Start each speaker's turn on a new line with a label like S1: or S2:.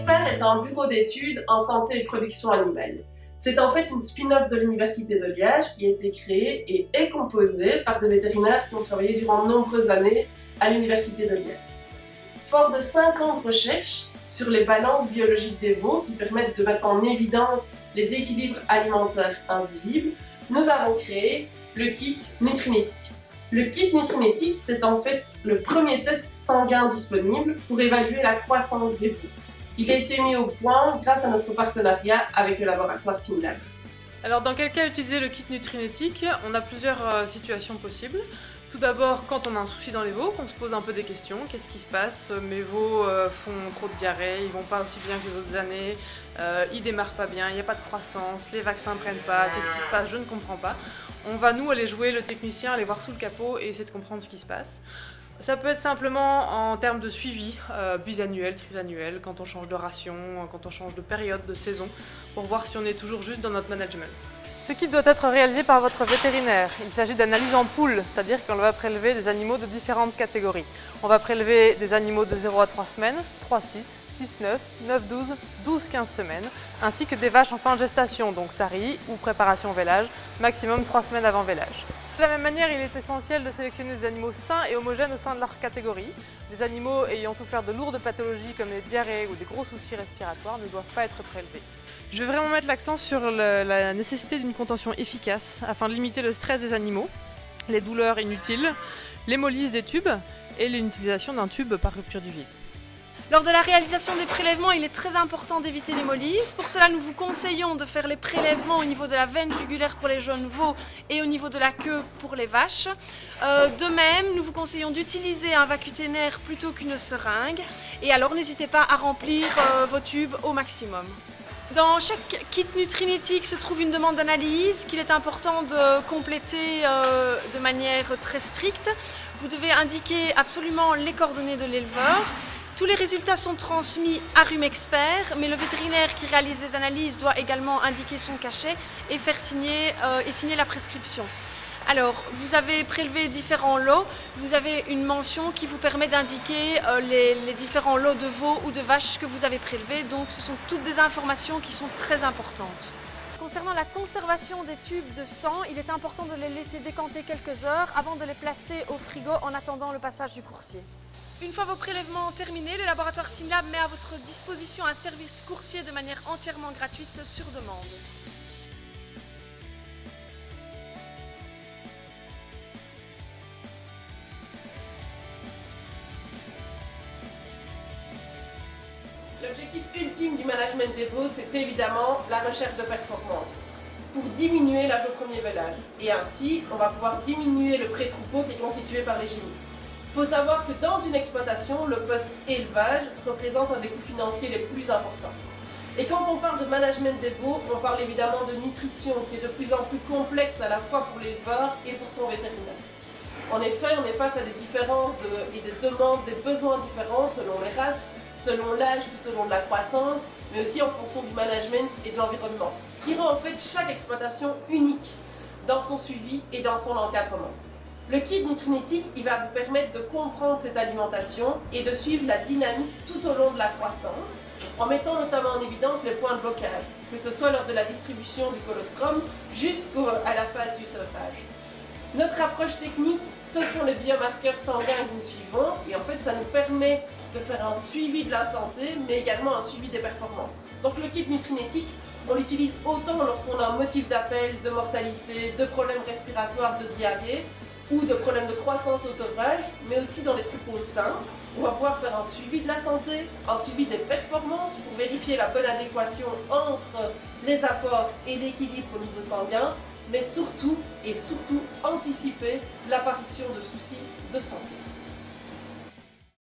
S1: Rumexpert est un bureau d'études en santé et production animale. C'est en fait une spin-off de l'Université de Liège qui a été créée et est composée par des vétérinaires qui ont travaillé durant de nombreuses années à l'Université de Liège. Fort de 5 ans de recherche sur les balances biologiques des veaux qui permettent de mettre en évidence les équilibres alimentaires invisibles, nous avons créé le kit Nutrinétique. Le kit Nutrinétique, c'est en fait le premier test sanguin disponible pour évaluer la croissance des veaux. Il a été mis au point grâce à notre partenariat avec le laboratoire SimLab.
S2: Alors dans quel cas utiliser le kit Nutrinétique? On a plusieurs situations possibles. Tout d'abord, quand on a un souci dans les veaux, qu'on se pose un peu des questions. Qu'est-ce qui se passe? Mes veaux font trop de diarrhée, ils vont pas aussi bien que les autres années, ils démarrent pas bien, il n'y a pas de croissance, les vaccins prennent pas, qu'est-ce qui se passe? Je ne comprends pas. On va nous aller jouer le technicien, aller voir sous le capot et essayer de comprendre ce qui se passe. Ça peut être simplement en termes de suivi, bisannuel, trisannuel, quand on change de ration, quand on change de période, de saison, pour voir si on est toujours juste dans notre management. Ce kit doit être réalisé par votre vétérinaire. Il s'agit d'analyse en poule, c'est-à-dire qu'on va prélever des animaux de différentes catégories. On va prélever des animaux de 0 à 3 semaines, 3-6, 6-9, 9-12, 12-15 semaines, ainsi que des vaches en fin de gestation, donc taris ou préparation vélage, maximum 3 semaines avant vélage. De la même manière, il est essentiel de sélectionner des animaux sains et homogènes au sein de leur catégorie. Les animaux ayant souffert de lourdes pathologies comme les diarrhées ou des gros soucis respiratoires ne doivent pas être prélevés. Je vais vraiment mettre l'accent sur la nécessité d'une contention efficace afin de limiter le stress des animaux, les douleurs inutiles, l'hémolyse des tubes et l'utilisation d'un tube par rupture du vide.
S3: Lors de la réalisation des prélèvements, il est très important d'éviter l'hémolyse. Pour cela, nous vous conseillons de faire les prélèvements au niveau de la veine jugulaire pour les jeunes veaux et au niveau de la queue pour les vaches. De même, nous vous conseillons d'utiliser un vacuténaire plutôt qu'une seringue. Et alors, n'hésitez pas à remplir vos tubes au maximum. Dans chaque kit Nutrinétique se trouve une demande d'analyse qu'il est important de compléter de manière très stricte. Vous devez indiquer absolument les coordonnées de l'éleveur. Tous les résultats sont transmis à Rumexpert, mais le vétérinaire qui réalise les analyses doit également indiquer son cachet et faire signer la prescription. Alors, vous avez prélevé différents lots, vous avez une mention qui vous permet d'indiquer les différents lots de veaux ou de vaches que vous avez prélevés, donc ce sont toutes des informations qui sont très importantes. Concernant la conservation des tubes de sang, il est important de les laisser décanter quelques heures avant de les placer au frigo en attendant le passage du coursier. Une fois vos prélèvements terminés, le laboratoire SimLab met à votre disposition un service coursier de manière entièrement gratuite sur demande.
S1: L'objectif ultime du management des veaux, c'est évidemment la recherche de performance pour diminuer l'âge au premier vélage. Et ainsi, on va pouvoir diminuer le pré-troupeau qui est constitué par les génisses. Il faut savoir que dans une exploitation, le poste élevage représente un des coûts financiers les plus importants. Et quand on parle de management des veaux, on parle évidemment de nutrition qui est de plus en plus complexe à la fois pour l'éleveur et pour son vétérinaire. En effet, on est face à des différences et des demandes, des besoins différents selon les races, selon l'âge tout au long de la croissance, mais aussi en fonction du management et de l'environnement. Ce qui rend en fait chaque exploitation unique dans son suivi et dans son encadrement. Le kit Nutrinétique, il va vous permettre de comprendre cette alimentation et de suivre la dynamique tout au long de la croissance, en mettant notamment en évidence les points de blocage, que ce soit lors de la distribution du colostrum jusqu'à la phase du sevrage. Notre approche technique, ce sont les biomarqueurs sanguins que nous suivons, et en fait ça nous permet de faire un suivi de la santé, mais également un suivi des performances. Donc le kit Nutrinétique, on l'utilise autant lorsqu'on a un motif d'appel, de mortalité, de problèmes respiratoires, de diarrhée, ou de problèmes de croissance au sevrage, mais aussi dans les troupeaux sains. On va pouvoir faire un suivi de la santé, un suivi des performances pour vérifier la bonne adéquation entre les apports et l'équilibre au niveau sanguin, mais surtout anticiper l'apparition de soucis de santé.